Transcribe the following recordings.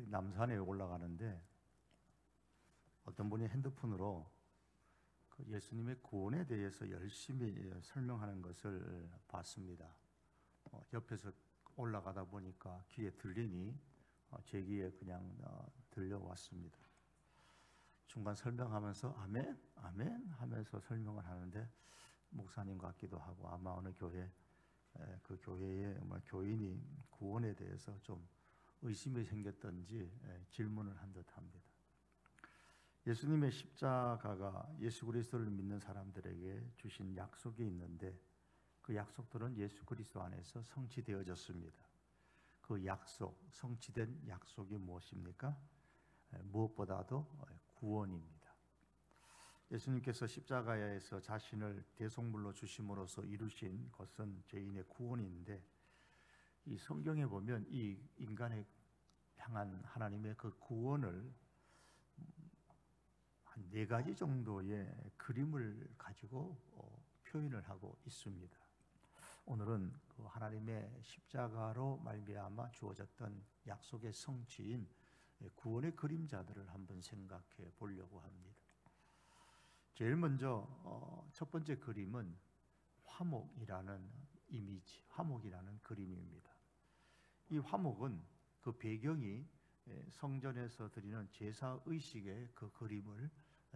남산에 올라가는데 어떤 분이 핸드폰으로 그 예수님의 구원에 대해서 열심히 설명하는 것을 봤습니다. 옆에서 올라가다 보니까 귀에 들리니 제 귀에 그냥 들려왔습니다. 중간 설명하면서 아멘, 아멘 하면서 설명을 하는데 목사님 같기도 하고 아마 어느 교회 그 교회의 교인이 구원에 대해서 좀 의심이 생겼던지 질문을 한 듯합니다. 예수님의 십자가가 예수 그리스도를 믿는 사람들에게 주신 약속이 있는데 그 약속들은 예수 그리스도 안에서 성취되어졌습니다. 그 약속, 성취된 약속이 무엇입니까? 무엇보다도 구원입니다. 예수님께서 십자가에서 자신을 대속물로 주심으로써 이루신 것은 죄인의 구원인데 이 성경에 보면 이 인간에 향한 하나님의 그 구원을 한 4가지 정도의 그림을 가지고 표현을 하고 있습니다. 오늘은 그 하나님의 십자가로 말미암아 주어졌던 약속의 성취인 구원의 그림자들을 한번 생각해 보려고 합니다. 제일 먼저 첫 번째 그림은 화목이라는 이미지, 화목이라는 그림입니다. 이 화목은 그 배경이 성전에서 드리는 제사 의식의 그 그림을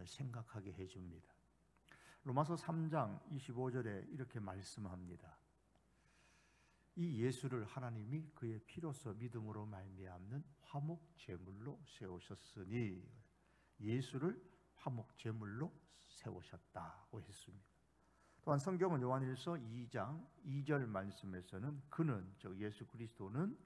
생각하게 해줍니다. 로마서 3장 25절에 이렇게 말씀합니다. 이 예수를 하나님이 그의 피로써 믿음으로 말미암는 화목 제물로 세우셨으니, 예수를 화목 제물로 세우셨다고 했습니다. 또한 성경은 요한일서 2장 2절 말씀에서는 그는, 즉 예수 그리스도는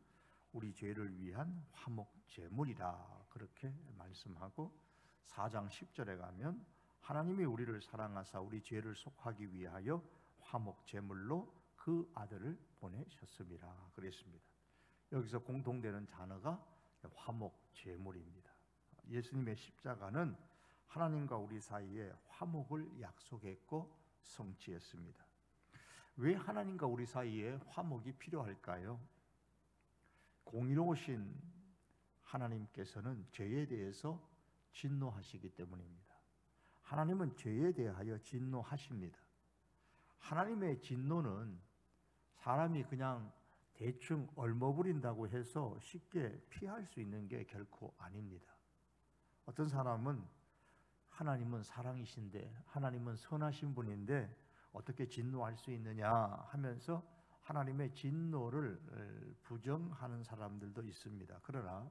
우리 죄를 위한 화목 제물이라 그렇게 말씀하고, 4장 10절에 가면 하나님이 우리를 사랑하사 우리 죄를 속하기 위하여 화목 제물로 그 아들을 보내셨습니다 그랬습니다. 여기서 공통되는 단어가 화목 제물입니다. 예수님의 십자가는 하나님과 우리 사이에 화목을 약속했고 성취했습니다. 왜 하나님과 우리 사이에 화목이 필요할까요? 공의로우신 하나님께서는 죄에 대해서 진노하시기 때문입니다. 하나님은 죄에 대하여 진노하십니다. 하나님의 진노는 사람이 그냥 대충 얼머부린다고 해서 쉽게 피할 수 있는 게 결코 아닙니다. 어떤 사람은 하나님은 사랑이신데, 하나님은 선하신 분인데 어떻게 진노할 수 있느냐 하면서 하나님의 진노를 부정하는 사람들도 있습니다. 그러나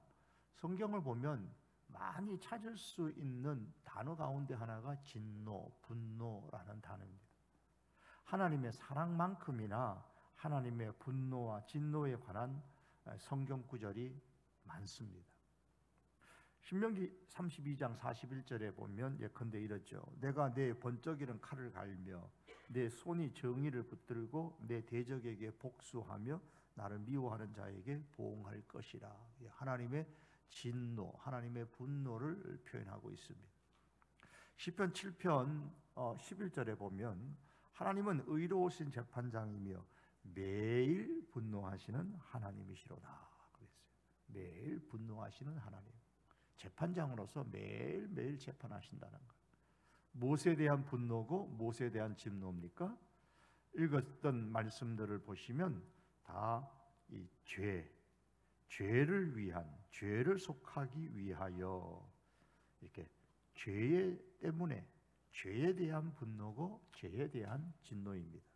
성경을 보면 많이 찾을 수 있는 단어 가운데 하나가 진노, 분노라는 단어입니다. 하나님의 사랑만큼이나 하나님의 분노와 진노에 관한 성경 구절이 많습니다. 신명기 32장 41절에 보면 예컨대 이러죠. 내가 내 번쩍이는 칼을 갈며 내 손이 정의를 붙들고 내 대적에게 복수하며 나를 미워하는 자에게 보응할 것이라. 하나님의 진노, 하나님의 분노를 표현하고 있습니다. 시편 7편 11절에 보면 하나님은 의로우신 재판장이며 매일 분노하시는 하나님이시로다 그랬어요. 매일 분노하시는 하나님, 재판장으로서 매일매일 재판하신다는 거예요. 무엇에 대한 분노고 무엇에 대한 진노입니까? 읽었던 말씀들을 보시면 다 이 죄를 위한, 죄를 속하기 위하여, 이렇게 죄 때문에, 죄에 대한 분노고 죄에 대한 진노입니다.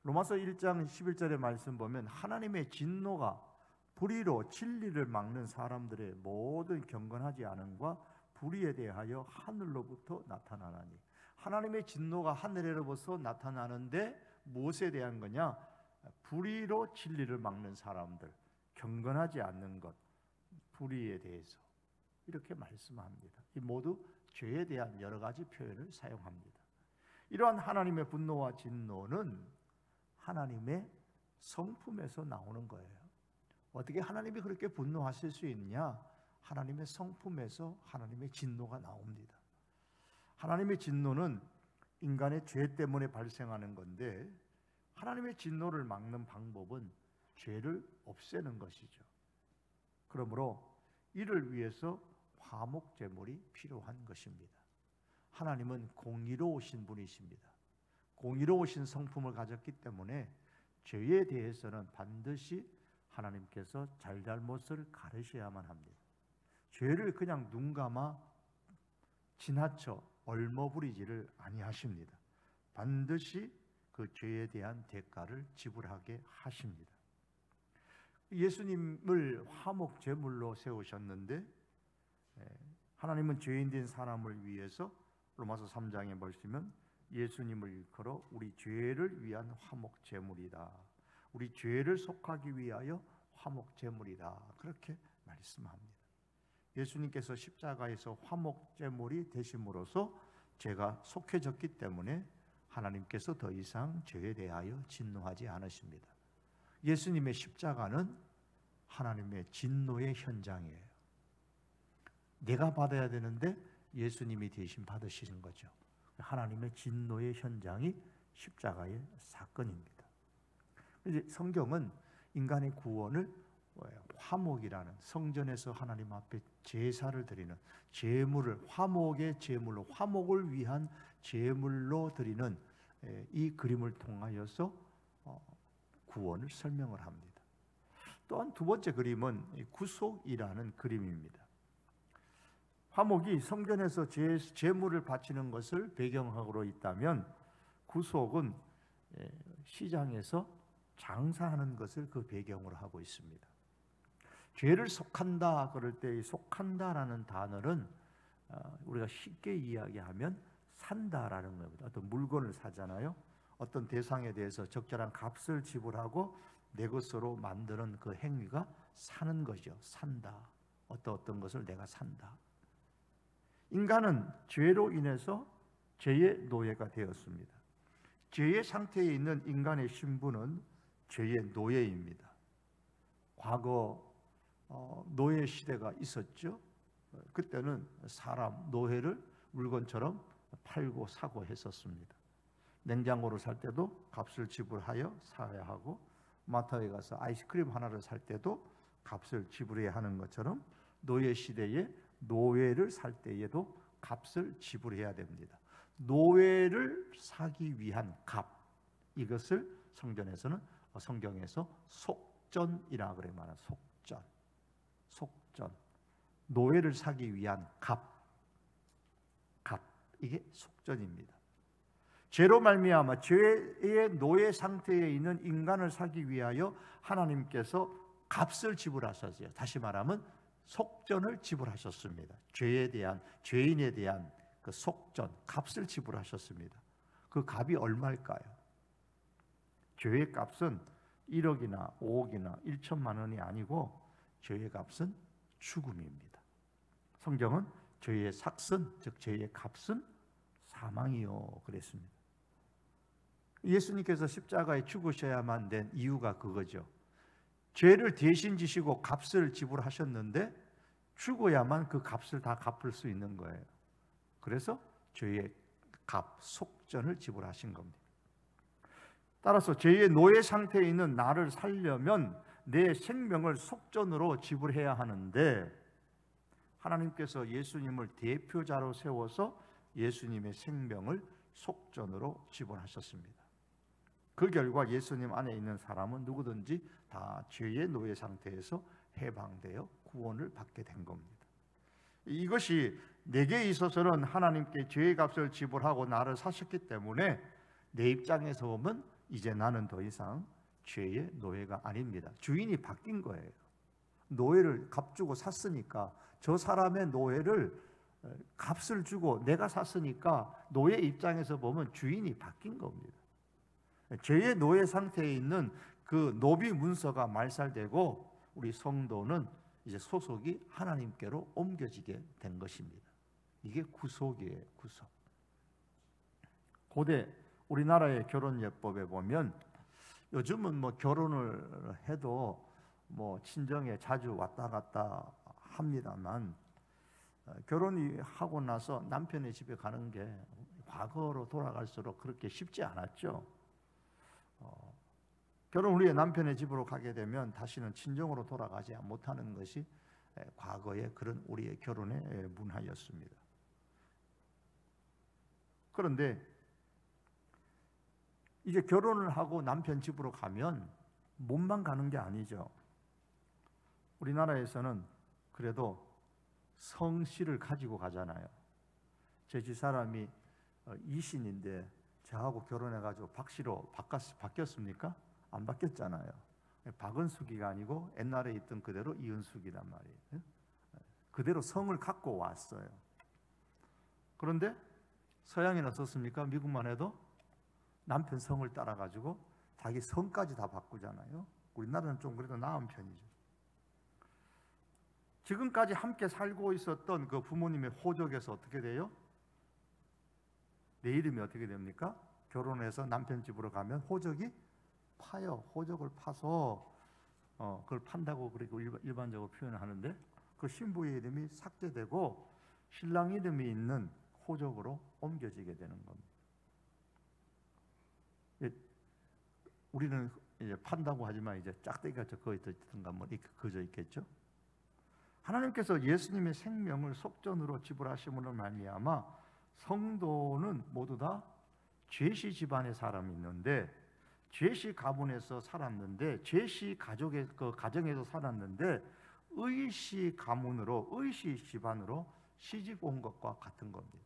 로마서 1장 11절의 말씀 보면 하나님의 진노가 불의로 진리를 막는 사람들의 모든 경건하지 않음과 불의에 대하여 하늘로부터 나타나나니, 하나님의 진노가 하늘에로부터 나타나는데 무엇에 대한 거냐? 불의로 진리를 막는 사람들, 경건하지 않는 것, 불의에 대해서 이렇게 말씀합니다. 이 모두 죄에 대한 여러 가지 표현을 사용합니다. 이러한 하나님의 분노와 진노는 하나님의 성품에서 나오는 거예요. 어떻게 하나님이 그렇게 분노하실 수 있냐? 하나님의 성품에서 하나님의 진노가 나옵니다. 하나님의 진노는 인간의 죄 때문에 발생하는 건데, 하나님의 진노를 막는 방법은 죄를 없애는 것이죠. 그러므로 이를 위해서 화목 제물이 필요한 것입니다. 하나님은 공의로우신 분이십니다. 공의로우신 성품을 가졌기 때문에 죄에 대해서는 반드시 하나님께서 잘잘못을 가르셔야만 합니다. 죄를 그냥 눈 감아 지나쳐 얼머부리지를 아니하십니다. 반드시 그 죄에 대한 대가를 지불하게 하십니다. 예수님을 화목 제물로 세우셨는데 하나님은 죄인된 사람을 위해서 로마서 3장에 보시면 예수님을 일컬어 우리 죄를 위한 화목 제물이다. 우리 죄를 속하기 위하여 화목 제물이다. 그렇게 말씀합니다. 예수님께서 십자가에서 화목 제물이 되심으로써 죄가 속해졌기 때문에 하나님께서 더 이상 죄에 대하여 진노하지 않으십니다. 예수님의 십자가는 하나님의 진노의 현장이에요. 내가 받아야 되는데 예수님이 대신 받으시는 거죠. 하나님의 진노의 현장이 십자가의 사건입니다. 이제 성경은 인간의 구원을 화목이라는 성전에서 하나님 앞에 제사를 드리는 제물을 화목의 제물로 화목을 위한 제물로 드리는 이 그림을 통하여서 구원을 설명을 합니다. 또한 두 번째 그림은 구속이라는 그림입니다. 화목이 성전에서 제물을 바치는 것을 배경으로 있다면 구속은 시장에서 장사하는 것을 그 배경으로 하고 있습니다. 죄를 속한다 그럴 때 이 속한다라는 단어는 우리가 쉽게 이야기하면 산다라는 겁니다. 어떤 물건을 사잖아요. 어떤 대상에 대해서 적절한 값을 지불하고 내 것으로 만드는 그 행위가 사는 거죠. 산다. 어떤 것을 내가 산다. 인간은 죄로 인해서 죄의 노예가 되었습니다. 죄의 상태에 있는 인간의 신분은 죄의 노예입니다. 과거 노예 시대가 있었죠. 그때는 사람 노예를 물건처럼 팔고 사고 했었습니다. 냉장고를 살 때도 값을 지불하여 사야 하고 마트에 가서 아이스크림 하나를 살 때도 값을 지불해야 하는 것처럼 노예 시대에 노예를 살 때에도 값을 지불해야 됩니다. 노예를 사기 위한 값, 이것을 성경에서 속전이라 그래 말하는 속전. 노예를 사기 위한 값, 이게 속전입니다. 죄로 말미암아 죄의 노예 상태에 있는 인간을 사기 위하여 하나님께서 값을 지불하셨어요. 다시 말하면 속전을 지불하셨습니다. 죄인에 대한 그 속전, 값을 지불하셨습니다. 그 값이 얼마일까요? 죄의 값은 1억이나 5억이나 1천만 원이 아니고 죄의 값은 죽음입니다. 성경은 죄의 삭슨, 즉 죄의 값은 사망이요 그랬습니다. 예수님께서 십자가에 죽으셔야만 된 이유가 그거죠. 죄를 대신 지시고 값을 지불하셨는데 죽어야만 그 값을 다 갚을 수 있는 거예요. 그래서 죄의 값, 속전을 지불하신 겁니다. 따라서 죄의 노예 상태에 있는 나를 살려면 내 생명을 속전으로 지불해야 하는데 하나님께서 예수님을 대표자로 세워서 예수님의 생명을 속전으로 지불하셨습니다. 그 결과 예수님 안에 있는 사람은 누구든지 다 죄의 노예 상태에서 해방되어 구원을 받게 된 겁니다. 이것이 내게 있어서는 하나님께 죄의 값을 지불하고 나를 사셨기 때문에 내 입장에서 보면 이제 나는 더 이상 죄의 노예가 아닙니다. 주인이 바뀐 거예요. 노예를 값 주고 샀으니까 저 사람의 노예를 값을 주고 내가 샀으니까 노예 입장에서 보면 주인이 바뀐 겁니다. 죄의 노예 상태에 있는 그 노비 문서가 말살되고 우리 성도는 이제 소속이 하나님께로 옮겨지게 된 것입니다. 이게 구속이에요. 구속. 고대 우리나라의 결혼 예법에 보면 요즘은 뭐 결혼을 해도 뭐 친정에 자주 왔다 갔다 합니다만 결혼이 하고 나서 남편의 집에 가는 게 과거로 돌아갈수록 그렇게 쉽지 않았죠. 결혼 후에 남편의 집으로 가게 되면 다시는 친정으로 돌아가지 못하는 것이 과거의 그런 우리의 결혼의 문화였습니다. 그런데 이제 결혼을 하고 남편 집으로 가면 몸만 가는 게 아니죠. 우리나라에서는 그래도 성씨를 가지고 가잖아요. 제 집사람이 이신인데 저하고 결혼해가지고 박씨로 바뀌었습니까? 안 바뀌었잖아요. 박은숙이가 아니고 옛날에 있던 그대로 이은숙이란 말이에요. 그대로 성을 갖고 왔어요. 그런데 서양에는 어떻습니까? 미국만 해도 남편 성을 따라가지고 자기 성까지 다 바꾸잖아요. 우리나라는 좀 그래도 나은 편이죠. 지금까지 함께 살고 있었던 그 부모님의 호적에서 어떻게 돼요? 내 이름이 어떻게 됩니까? 결혼해서 남편 집으로 가면 호적이 파요. 호적을 파서 그걸 판다고 그리고 일반적으로 표현을 하는데 그 신부의 이름이 삭제되고 신랑 이름이 있는 호적으로 옮겨지게 되는 겁니다. 우리는 이제 판다고 하지만 이제 짝대기가 거의 있든가 뭐 그저 있겠죠. 하나님께서 예수님의 생명을 속전으로 지불하심으로 말미암아 성도는 모두 다 죄시 집안의 사람이 있는데 죄시 가문에서 살았는데 죄시 가족의 그 가정에서 살았는데 의시 가문으로 의시 집안으로 시집 온 것과 같은 겁니다.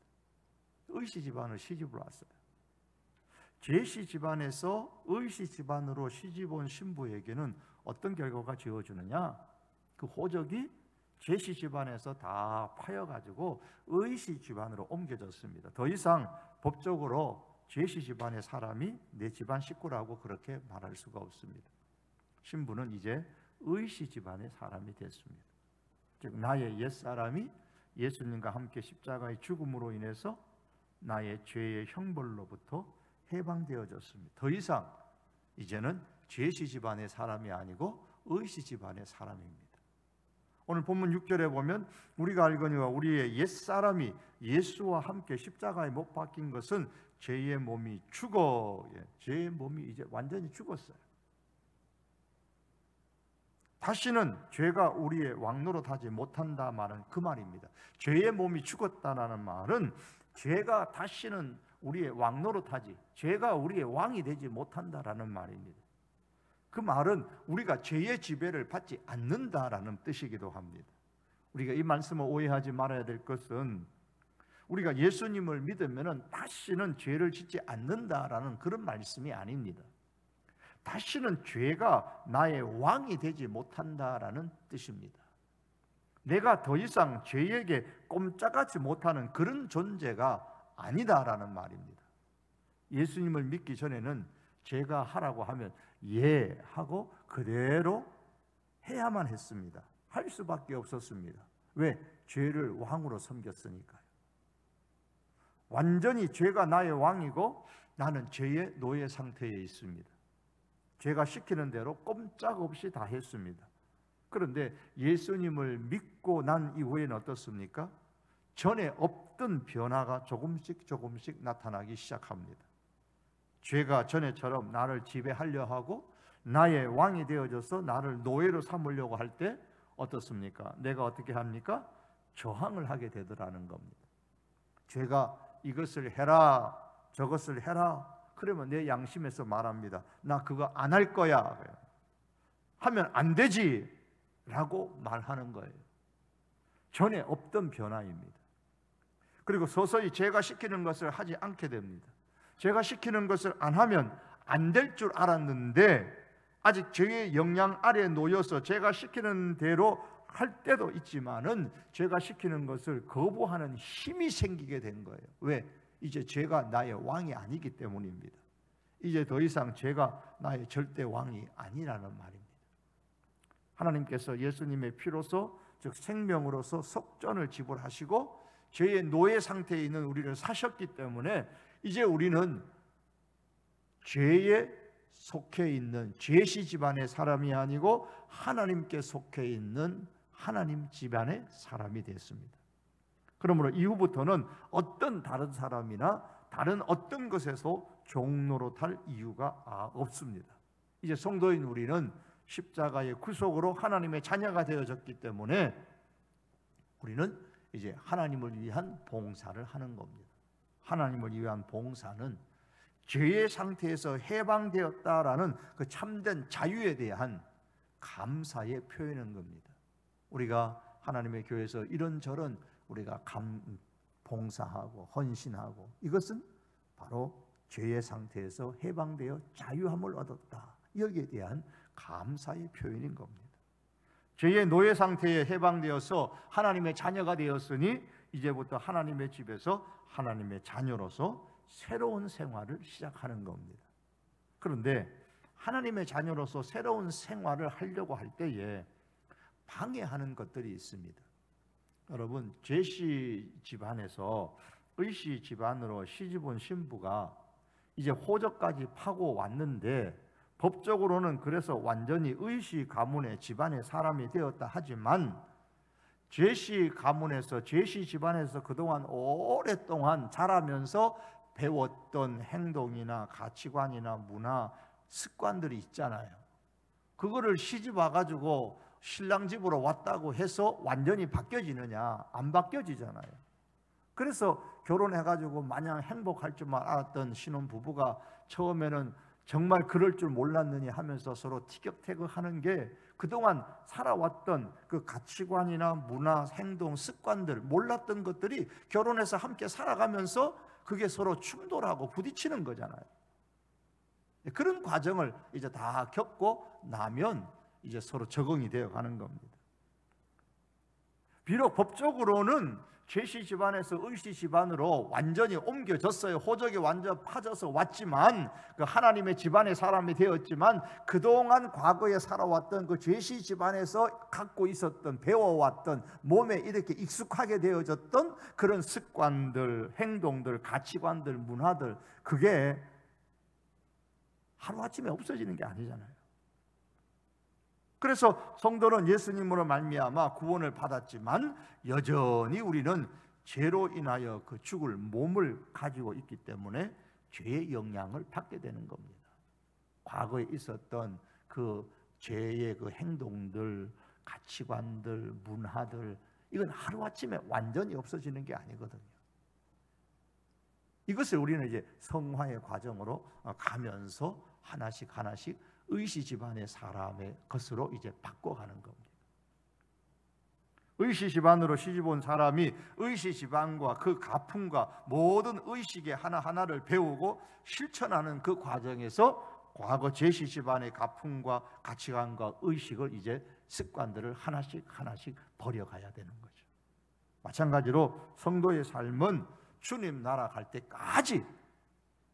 의시 집안을 시집으로 왔어요. 죄시 집안에서 의시 집안으로 시집 온 신부에게는 어떤 결과가 지어주느냐? 그 호적이 죄시 집안에서 다 파여가지고 의시 집안으로 옮겨졌습니다. 더 이상 법적으로 죄시 집안의 사람이 내 집안 식구라고 그렇게 말할 수가 없습니다. 신부는 이제 의시 집안의 사람이 됐습니다. 즉 나의 옛사람이 예수님과 함께 십자가의 죽음으로 인해서 나의 죄의 형벌로부터 해방되어졌습니다. 더 이상 이제는 죄시 집안의 사람이 아니고 의시 집안의 사람입니다. 오늘 본문 6절에 보면 우리가 알거니와 우리의 옛사람이 예수와 함께 십자가에 못 박힌 것은 죄의 몸이 죽어 죄의 몸이 이제 완전히 죽었어요. 다시는 죄가 우리의 왕노릇하지 못한다 말은 그 말입니다. 죄의 몸이 죽었다라는 말은 죄가 다시는 우리의 왕노릇하지 죄가 우리의 왕이 되지 못한다라는 말입니다. 그 말은 우리가 죄의 지배를 받지 않는다라는 뜻이기도 합니다. 우리가 이 말씀을 오해하지 말아야 될 것은 우리가 예수님을 믿으면 다시는 죄를 짓지 않는다라는 그런 말씀이 아닙니다. 다시는 죄가 나의 왕이 되지 못한다라는 뜻입니다. 내가 더 이상 죄에게 꼼짝하지 못하는 그런 존재가 아니다라는 말입니다. 예수님을 믿기 전에는 제가 하라고 하면 예 하고 그대로 해야만 했습니다. 할 수밖에 없었습니다. 왜? 죄를 왕으로 섬겼으니까요. 완전히 죄가 나의 왕이고 나는 죄의 노예 상태에 있습니다. 죄가 시키는 대로 꼼짝없이 다 했습니다. 그런데 예수님을 믿고 난 이후에는 어떻습니까? 전에 없던 변화가 조금씩 나타나기 시작합니다. 죄가 전에처럼 나를 지배하려 하고 나의 왕이 되어져서 나를 노예로 삼으려고 할 때 어떻습니까? 내가 어떻게 합니까? 저항을 하게 되더라는 겁니다. 죄가 이것을 해라 저것을 해라 그러면 내 양심에서 말합니다. 나 그거 안 할 거야. 하면 안 되지 라고 말하는 거예요. 전에 없던 변화입니다. 그리고 서서히 제가 시키는 것을 하지 않게 됩니다. 제가 시키는 것을 안 하면 안 될 줄 알았는데 아직 죄의 영향 아래에 놓여서 제가 시키는 대로 할 때도 있지만은 제가 시키는 것을 거부하는 힘이 생기게 된 거예요. 왜? 이제 죄가 나의 왕이 아니기 때문입니다. 이제 더 이상 죄가 나의 절대 왕이 아니라는 말입니다. 하나님께서 예수님의 피로서 즉 생명으로서 속전을 지불하시고 죄의 노예 상태에 있는 우리를 사셨기 때문에 이제 우리는 죄에 속해 있는 죄시 집안의 사람이 아니고 하나님께 속해 있는 하나님 집안의 사람이 됐습니다. 그러므로 이후부터는 어떤 다른 사람이나 다른 어떤 것에서 종노릇할 이유가 없습니다. 이제 성도인 우리는 십자가의 구속으로 하나님의 자녀가 되어졌기 때문에 우리는 이제 하나님을 위한 봉사를 하는 겁니다. 하나님을 위한 봉사는 죄의 상태에서 해방되었다라는 그 참된 자유에 대한 감사의 표현인 겁니다. 우리가 하나님의 교회에서 이런저런 우리가 봉사하고 헌신하고, 이것은 바로 죄의 상태에서 해방되어 자유함을 얻었다, 여기에 대한 감사의 표현인 겁니다. 죄의 노예 상태에 해방되어서 하나님의 자녀가 되었으니 이제부터 하나님의 집에서 하나님의 자녀로서 새로운 생활을 시작하는 겁니다. 그런데 하나님의 자녀로서 새로운 생활을 하려고 할 때에 방해하는 것들이 있습니다. 여러분, 제시 집안에서 의시 집안으로 시집온 신부가 이제 호적까지 파고 왔는데, 법적으로는 그래서 완전히 의시 가문의 집안의 사람이 되었다 하지만, 제시 가문에서, 제시 집안에서 그동안 오랫동안 자라면서 배웠던 행동이나 가치관이나 문화, 습관들이 있잖아요. 그거를 시집 와가지고 신랑 집으로 왔다고 해서 완전히 바뀌어지느냐? 안 바뀌어지잖아요. 그래서 결혼해가지고 마냥 행복할 줄만 알았던 신혼부부가 처음에는 정말 그럴 줄 몰랐느니 하면서 서로 티격태격하는 게, 그동안 살아왔던 그 가치관이나 문화, 행동, 습관들, 몰랐던 것들이 결혼해서 함께 살아가면서 그게 서로 충돌하고 부딪히는 거잖아요. 그런 과정을 이제 다 겪고 나면 이제 서로 적응이 되어 가는 겁니다. 비록 법적으로는 제시 집안에서 의시 집안으로 완전히 옮겨졌어요. 호적이 완전 파져서 왔지만, 그 하나님의 집안의 사람이 되었지만, 그동안 과거에 살아왔던 그 제시 집안에서 갖고 있었던, 배워왔던, 몸에 이렇게 익숙하게 되어졌던 그런 습관들, 행동들, 가치관들, 문화들, 그게 하루아침에 없어지는 게 아니잖아요. 그래서 성도는 예수님으로 말미암아 구원을 받았지만 여전히 우리는 죄로 인하여 그 죽을 몸을 가지고 있기 때문에 죄의 영향을 받게 되는 겁니다. 과거에 있었던 그 죄의 그 행동들, 가치관들, 문화들, 이건 하루아침에 완전히 없어지는 게 아니거든요. 이것을 우리는 이제 성화의 과정으로 가면서 하나씩 하나씩 의시 집안의 사람의 것으로 이제 바꿔가는 겁니다. 의시 집안으로 시집온 사람이 의시 집안과 그 가풍과 모든 의식의 하나하나를 배우고 실천하는 그 과정에서 과거 제시 집안의 가풍과 가치관과 의식을, 이제 습관들을 하나씩 하나씩 버려가야 되는 거죠. 마찬가지로 성도의 삶은 주님 나라 갈 때까지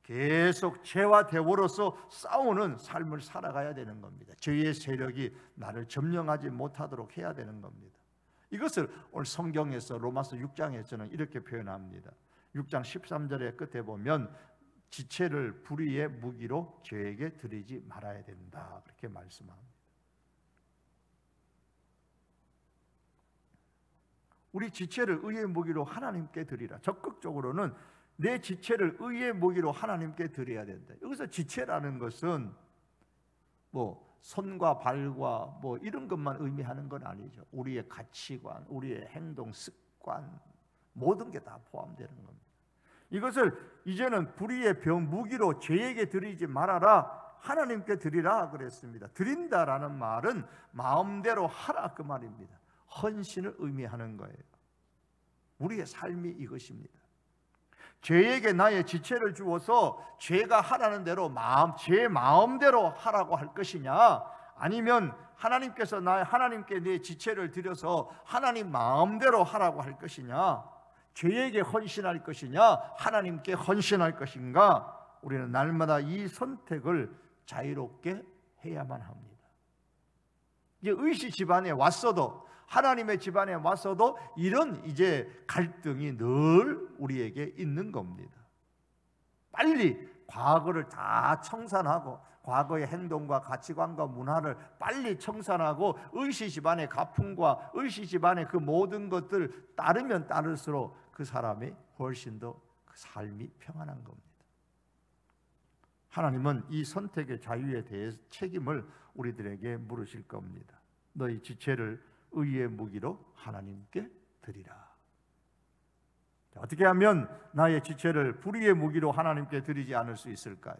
계속 죄와 대오로서 싸우는 삶을 살아가야 되는 겁니다. 죄의 세력이 나를 점령하지 못하도록 해야 되는 겁니다. 이것을 오늘 성경에서 로마서 6장에서는 이렇게 표현합니다. 6장 13절의 끝에 보면 지체를 불의의 무기로 죄에게 드리지 말아야 된다, 그렇게 말씀합니다. 우리 지체를 의의 무기로 하나님께 드리라. 적극적으로는 내 지체를 의의 무기로 하나님께 드려야 된다. 여기서 지체라는 것은 뭐 손과 발과 뭐 이런 것만 의미하는 건 아니죠. 우리의 가치관, 우리의 행동, 습관, 모든 게 다 포함되는 겁니다. 이것을 이제는 불의의 병 무기로 죄에게 드리지 말아라, 하나님께 드리라 그랬습니다. 드린다라는 말은 마음대로 하라, 그 말입니다. 헌신을 의미하는 거예요. 우리의 삶이 이것입니다. 죄에게 나의 지체를 주어서 죄가 하라는 대로 제 마음대로 하라고 할 것이냐, 아니면 하나님께 내 지체를 드려서 하나님 마음대로 하라고 할 것이냐, 죄에게 헌신할 것이냐, 하나님께 헌신할 것인가, 우리는 날마다 이 선택을 자유롭게 해야만 합니다. 이제 의시 집안에 왔어도, 하나님의 집안에 왔어도 이런 이제 갈등이 늘 우리에게 있는 겁니다. 빨리 과거를 다 청산하고, 과거의 행동과 가치관과 문화를 빨리 청산하고, 의시 집안의 가풍과 의시 집안의 그 모든 것들 따르면 따를수록 그 사람이 훨씬 더 그 삶이 평안한 겁니다. 하나님은 이 선택의 자유에 대해 책임을 우리들에게 물으실 겁니다. 너희 지체를 의의 무기로 하나님께 드리라. 어떻게 하면 나의 지체를 불의의 무기로 하나님께 드리지 않을 수 있을까요?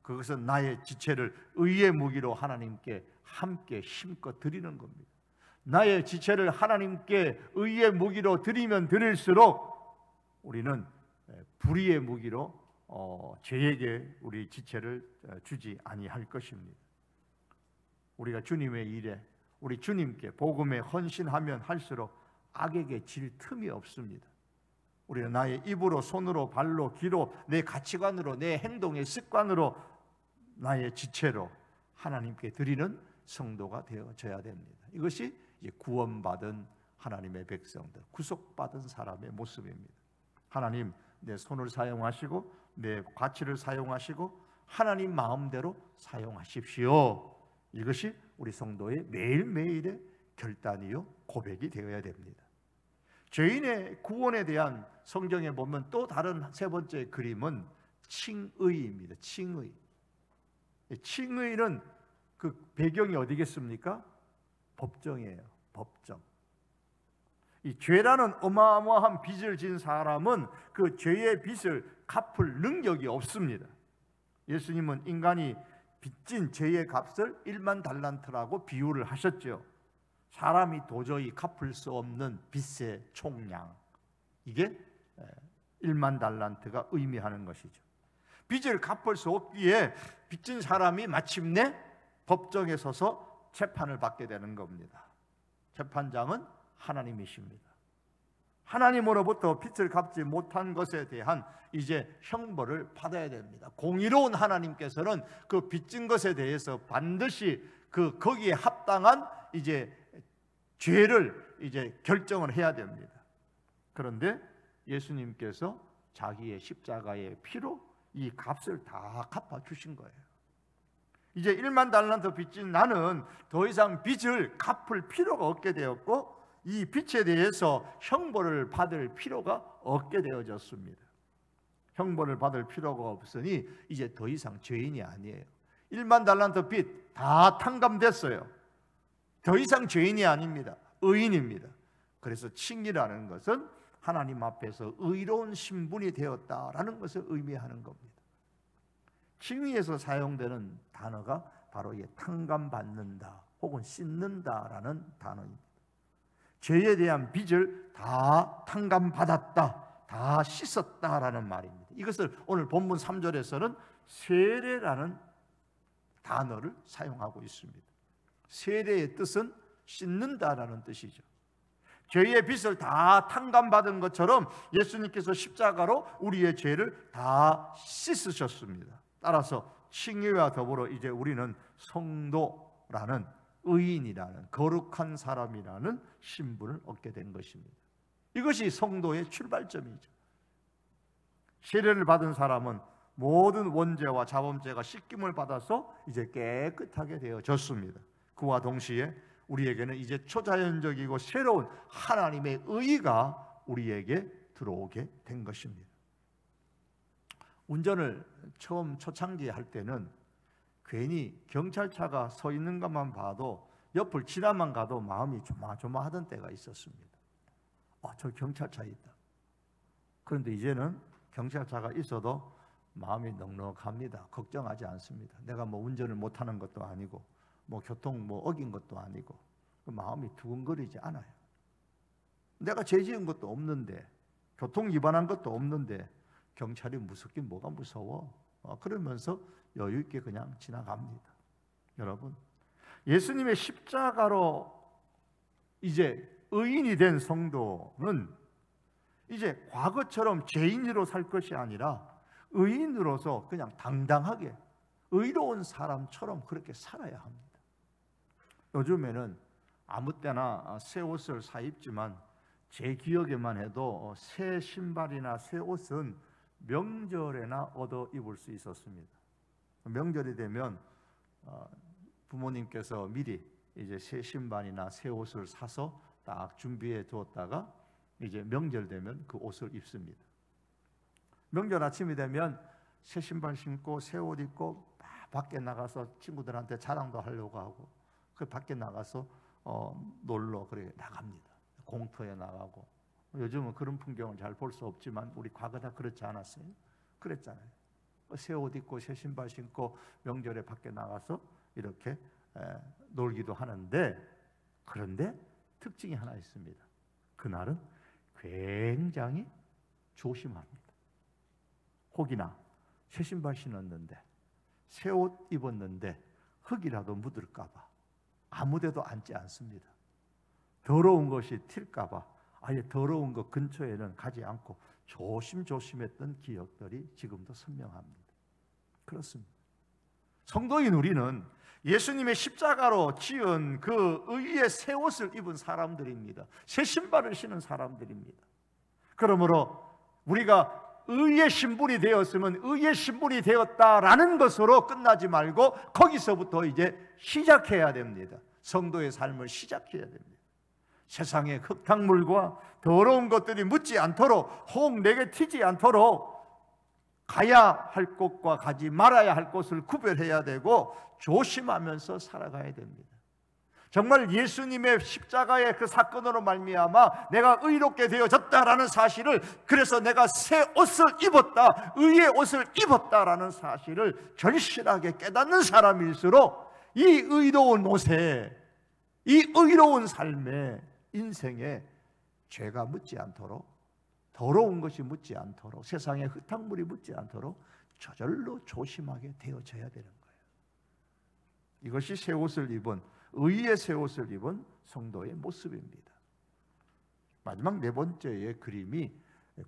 그것은 나의 지체를 의의 무기로 하나님께 함께 힘껏 드리는 겁니다. 나의 지체를 하나님께 의의 무기로 드리면 드릴수록 우리는 불의의 무기로 죄에게 우리 지체를 주지 아니할 것입니다. 우리가 주님의 일에 우리 주님께 복음에 헌신하면 할수록 악에게 질 틈이 없습니다. 우리는 나의 입으로, 손으로, 발로, 귀로, 내 가치관으로, 내 행동의 습관으로, 나의 지체로 하나님께 드리는 성도가 되어져야 됩니다. 이것이 이제 구원받은 하나님의 백성들, 구속받은 사람의 모습입니다. 하나님, 내 손을 사용하시고 내 가치를 사용하시고 하나님 마음대로 사용하십시오. 이것이 우리 성도의 매일매일의 결단이요 고백이 되어야 됩니다. 죄인의 구원에 대한 성경에 보면 또 다른 세 번째 그림은 칭의입니다. 칭의. 칭의는 그 배경이 어디겠습니까? 법정이에요. 법정. 이 죄라는 어마어마한 빚을 진 사람은 그 죄의 빚을 갚을 능력이 없습니다. 예수님은 인간이 빚진 죄의 값을 1만 달란트라고 비유를 하셨죠. 사람이 도저히 갚을 수 없는 빚의 총량, 이게 1만 달란트가 의미하는 것이죠. 빚을 갚을 수 없기에 빚진 사람이 마침내 법정에 서서 재판을 받게 되는 겁니다. 재판장은 하나님이십니다. 하나님으로부터 빚을 갚지 못한 것에 대한 이제 형벌을 받아야 됩니다. 공의로운 하나님께서는 그 빚진 것에 대해서 반드시 거기에 합당한 이제 죄를 이제 결정을 해야 됩니다. 그런데 예수님께서 자기의 십자가의 피로 이 값을 다 갚아 주신 거예요. 이제 1만 달란트 빚진 나는 더 이상 빚을 갚을 필요가 없게 되었고 이 빚에 대해서 형벌을 받을 필요가 없게 되어졌습니다. 형벌을 받을 필요가 없으니 이제 더 이상 죄인이 아니에요. 1만 달란트 빚 다 탕감됐어요. 더 이상 죄인이 아닙니다. 의인입니다. 그래서 칭의라는 것은 하나님 앞에서 의로운 신분이 되었다라는 것을 의미하는 겁니다. 칭의에서 사용되는 단어가 바로 탕감받는다 혹은 씻는다라는 단어입니다. 죄에 대한 빚을 다 탕감받았다, 다 씻었다라는 말입니다. 이것을 오늘 본문 3절에서는 세례라는 단어를 사용하고 있습니다. 세례의 뜻은 씻는다라는 뜻이죠. 죄의 빚을 다 탕감받은 것처럼 예수님께서 십자가로 우리의 죄를 다 씻으셨습니다. 따라서 칭의와 더불어 이제 우리는 성도라는, 의인이라는, 거룩한 사람이라는 신분을 얻게 된 것입니다. 이것이 성도의 출발점이죠. 세례를 받은 사람은 모든 원죄와 자범죄가 씻김을 받아서 이제 깨끗하게 되어졌습니다. 그와 동시에 우리에게는 이제 초자연적이고 새로운 하나님의 의가 우리에게 들어오게 된 것입니다. 운전을 처음 초창기 할 때는 괜히 경찰차가 서 있는 것만 봐도 옆을 지나만 가도 마음이 조마조마하던 때가 있었습니다. 저 경찰차 있다. 그런데 이제는 경찰차가 있어도 마음이 넉넉합니다. 걱정하지 않습니다. 내가 운전을 못하는 것도 아니고 교통 어긴 것도 아니고 마음이 두근거리지 않아요. 내가 죄 지은 것도 없는데, 교통 위반한 것도 없는데 경찰이 무섭긴 뭐가 무서워. 그러면서 여유 있게 그냥 지나갑니다. 여러분, 예수님의 십자가로 이제 의인이 된 성도는 이제 과거처럼 죄인으로 살 것이 아니라 의인으로서 그냥 당당하게 의로운 사람처럼 그렇게 살아야 합니다. 요즘에는 아무 때나 새 옷을 사 입지만 제 기억에만 해도 새 신발이나 새 옷은 명절에나 얻어 입을 수 있었습니다. 명절이 되면 부모님께서 미리 이제 새 신발이나 새 옷을 사서 딱 준비해 두었다가 이제 명절 되면 그 옷을 입습니다. 명절 아침이 되면 새 신발 신고 새 옷 입고 밖에 나가서 친구들한테 자랑도 하려고 하고 그 밖에 나가서 놀러 그래 나갑니다. 공터에 나가고, 요즘은 그런 풍경을 잘 볼 수 없지만 우리 과거 다 그렇지 않았어요? 그랬잖아요. 새 옷 입고 새 신발 신고 명절에 밖에 나가서 이렇게 놀기도 하는데, 그런데 특징이 하나 있습니다. 그날은 굉장히 조심합니다. 혹이나 새 신발 신었는데, 새 옷 입었는데 흙이라도 묻을까 봐 아무 데도 앉지 않습니다. 더러운 것이 튈까 봐 아예 더러운 것 근처에는 가지 않고 조심조심했던 기억들이 지금도 선명합니다. 그렇습니다. 성도인 우리는 예수님의 십자가로 지은 그 의의 새 옷을 입은 사람들입니다. 새 신발을 신은 사람들입니다. 그러므로 우리가 의의 신분이 되었으면 의의 신분이 되었다라는 것으로 끝나지 말고 거기서부터 이제 시작해야 됩니다. 성도의 삶을 시작해야 됩니다. 세상의 흙탕물과 더러운 것들이 묻지 않도록, 혹 내게 튀지 않도록 가야 할 곳과 가지 말아야 할 곳을 구별해야 되고 조심하면서 살아가야 됩니다. 정말 예수님의 십자가의 그 사건으로 말미암아 내가 의롭게 되어졌다라는 사실을, 그래서 내가 새 옷을 입었다, 의의 옷을 입었다라는 사실을 절실하게 깨닫는 사람일수록 이 의로운 옷에, 이 의로운 삶에, 인생에 죄가 묻지 않도록, 더러운 것이 묻지 않도록, 세상에 흙탕물이 묻지 않도록 저절로 조심하게 되어져야 되는 거예요. 이것이 새 옷을 입은, 의의 새 옷을 입은 성도의 모습입니다. 마지막 네 번째의 그림이,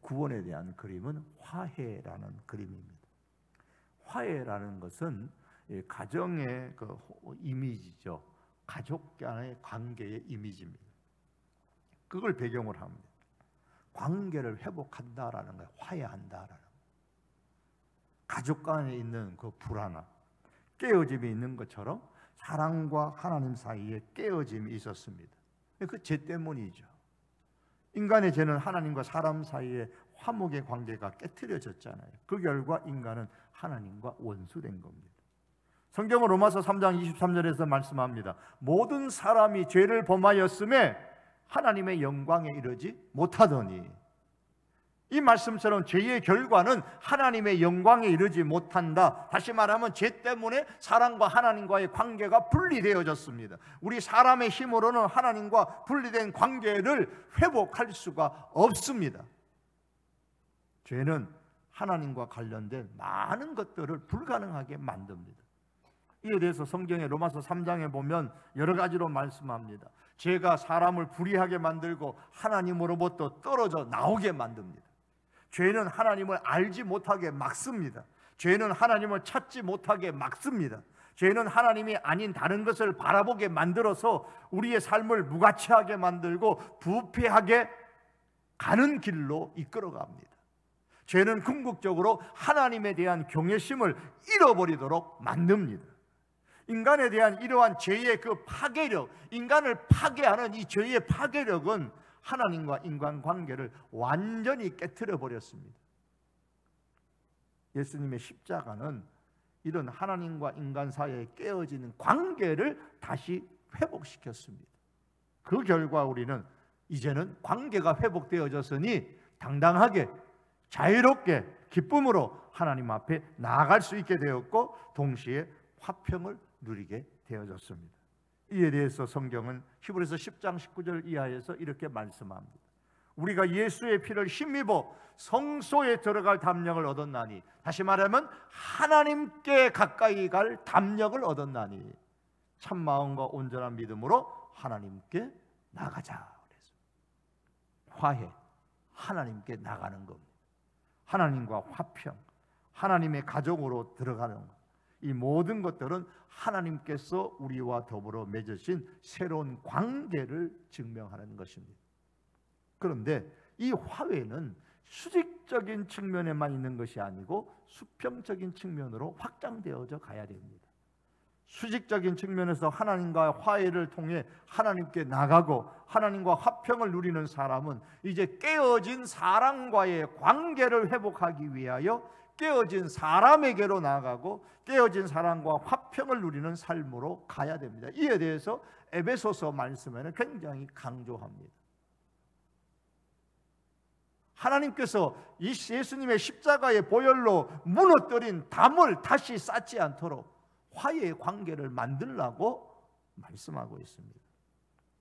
구원에 대한 그림은 화해라는 그림입니다. 화해라는 것은 가정의 그 이미지죠. 가족 간의 관계의 이미지입니다. 그걸 배경으로 합니다. 관계를 회복한다라는 거예요. 화해한다라는 거예요. 가족 간에 있는 그 불안함, 깨어짐이 있는 것처럼 사랑과 하나님 사이에 깨어짐이 있었습니다. 그 죄 때문이죠. 인간의 죄는 하나님과 사람 사이에 화목의 관계가 깨트려졌잖아요. 그 결과 인간은 하나님과 원수된 겁니다. 성경은 로마서 3장 23절에서 말씀합니다. 모든 사람이 죄를 범하였음에 하나님의 영광에 이르지 못하더니, 이 말씀처럼 죄의 결과는 하나님의 영광에 이르지 못한다. 다시 말하면 죄 때문에 사람과 하나님과의 관계가 분리되어졌습니다. 우리 사람의 힘으로는 하나님과 분리된 관계를 회복할 수가 없습니다. 죄는 하나님과 관련된 많은 것들을 불가능하게 만듭니다. 이에 대해서 성경의 로마서 3장에 보면 여러 가지로 말씀합니다. 죄가 사람을 불의하게 만들고 하나님으로부터 떨어져 나오게 만듭니다. 죄는 하나님을 알지 못하게 막습니다. 죄는 하나님을 찾지 못하게 막습니다. 죄는 하나님이 아닌 다른 것을 바라보게 만들어서 우리의 삶을 무가치하게 만들고 부패하게 가는 길로 이끌어갑니다. 죄는 궁극적으로 하나님에 대한 경외심을 잃어버리도록 만듭니다. 인간에 대한 이러한 죄의 그 파괴력, 인간을 파괴하는 이 죄의 파괴력은 하나님과 인간관계를 완전히 깨트려 버렸습니다. 예수님의 십자가는 이런 하나님과 인간 사이에 깨어지는 관계를 다시 회복시켰습니다. 그 결과 우리는 이제는 관계가 회복되어졌으니 당당하게 자유롭게 기쁨으로 하나님 앞에 나아갈 수 있게 되었고, 동시에 화평을 누리게 되어졌습니다. 이에 대해서 성경은 히브리서 10장 19절 이하에서 이렇게 말씀합니다. 우리가 예수의 피를 힘입어 성소에 들어갈 담력을 얻었나니, 다시 말하면 하나님께 가까이 갈 담력을 얻었나니 참 마음과 온전한 믿음으로 하나님께 나가자. 그래서 화해, 하나님께 나가는 겁니다. 하나님과 화평, 하나님의 가족으로 들어가는 것, 이 모든 것들은 하나님께서 우리와 더불어 맺으신 새로운 관계를 증명하는 것입니다. 그런데 이 화해는 수직적인 측면에만 있는 것이 아니고 수평적인 측면으로 확장되어져 가야 됩니다. 수직적인 측면에서 하나님과 화해를 통해 하나님께 나가고 하나님과 화평을 누리는 사람은 이제 깨어진 사람과의 관계를 회복하기 위하여 깨어진 사람에게로 나아가고 깨어진 사람과 화평을 누리는 삶으로 가야 됩니다. 이에 대해서 에베소서 말씀에는 굉장히 강조합니다. 하나님께서 이 예수님의 십자가의 보혈로 무너뜨린 담을 다시 쌓지 않도록 화해의 관계를 만들라고 말씀하고 있습니다.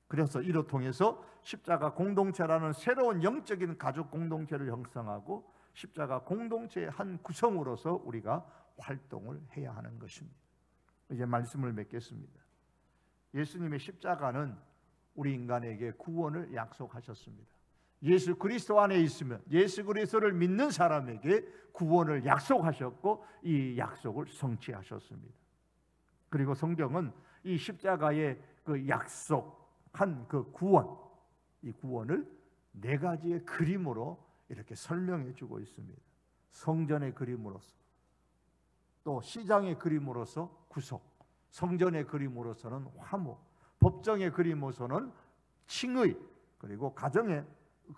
그래서 이를 통해서 십자가 공동체라는 새로운 영적인 가족 공동체를 형성하고 십자가 공동체의 한 구성으로서 우리가 활동을 해야 하는 것입니다. 이제 말씀을 맺겠습니다. 예수님의 십자가는 우리 인간에게 구원을 약속하셨습니다. 예수 그리스도 안에 있으면 예수 그리스도를 믿는 사람에게 구원을 약속하셨고 이 약속을 성취하셨습니다. 그리고 성경은 이 십자가의 그 약속한 그 구원, 이 구원을 네 가지의 그림으로 이렇게 설명해 주고 있습니다. 성전의 그림으로서, 또 시장의 그림으로서 구속, 성전의 그림으로서는 화목, 법정의 그림으로서는 칭의, 그리고 가정의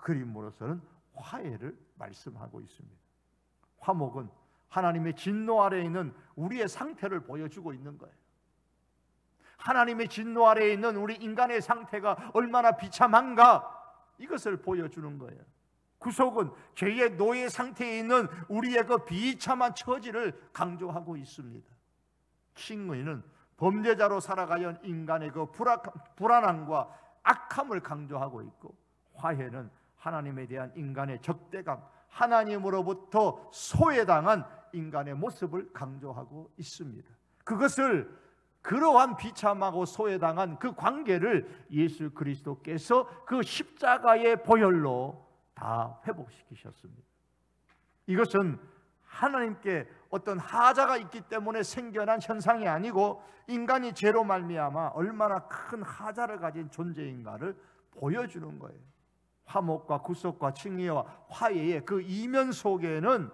그림으로서는 화해를 말씀하고 있습니다. 화목은 하나님의 진노 아래에 있는 우리의 상태를 보여주고 있는 거예요. 하나님의 진노 아래에 있는 우리 인간의 상태가 얼마나 비참한가, 이것을 보여주는 거예요. 구속은 죄의 노예 상태에 있는 우리의 그 비참한 처지를 강조하고 있습니다. 칭의는 범죄자로 살아가는 인간의 그 불안함과 악함을 강조하고 있고, 화해는 하나님에 대한 인간의 적대감, 하나님으로부터 소외당한 인간의 모습을 강조하고 있습니다. 그것을, 그러한 비참하고 소외당한 그 관계를 예수 그리스도께서 그 십자가의 보혈로 다 회복시키셨습니다. 이것은 하나님께 어떤 하자가 있기 때문에 생겨난 현상이 아니고 인간이 죄로 말미암아 얼마나 큰 하자를 가진 존재인가를 보여주는 거예요. 화목과 구속과 칭의와 화해의 그 이면 속에는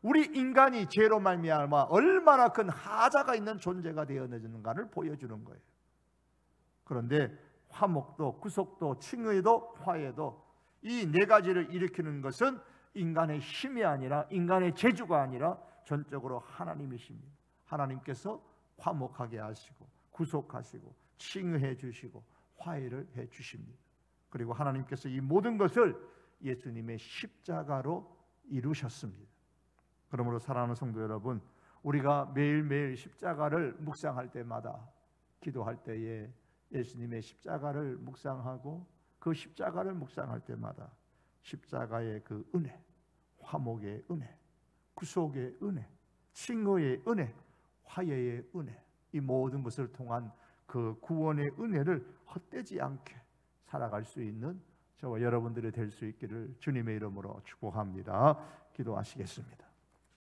우리 인간이 죄로 말미암아 얼마나 큰 하자가 있는 존재가 되어내는가를 보여주는 거예요. 그런데 화목도 구속도 칭의도 화해도 이 네 가지를 일으키는 것은 인간의 힘이 아니라, 인간의 재주가 아니라 전적으로 하나님이십니다. 하나님께서 화목하게 하시고 구속하시고 칭의해 주시고 화해를 해 주십니다. 그리고 하나님께서 이 모든 것을 예수님의 십자가로 이루셨습니다. 그러므로 사랑하는 성도 여러분, 우리가 매일매일 십자가를 묵상할 때마다, 기도할 때에 예수님의 십자가를 묵상하고 그 십자가를 묵상할 때마다 십자가의 그 은혜, 화목의 은혜, 구속의 은혜, 칭의의 은혜, 화해의 은혜, 이 모든 것을 통한 그 구원의 은혜를 헛되지 않게 살아갈 수 있는 저와 여러분들이 될 수 있기를 주님의 이름으로 축복합니다. 기도하시겠습니다.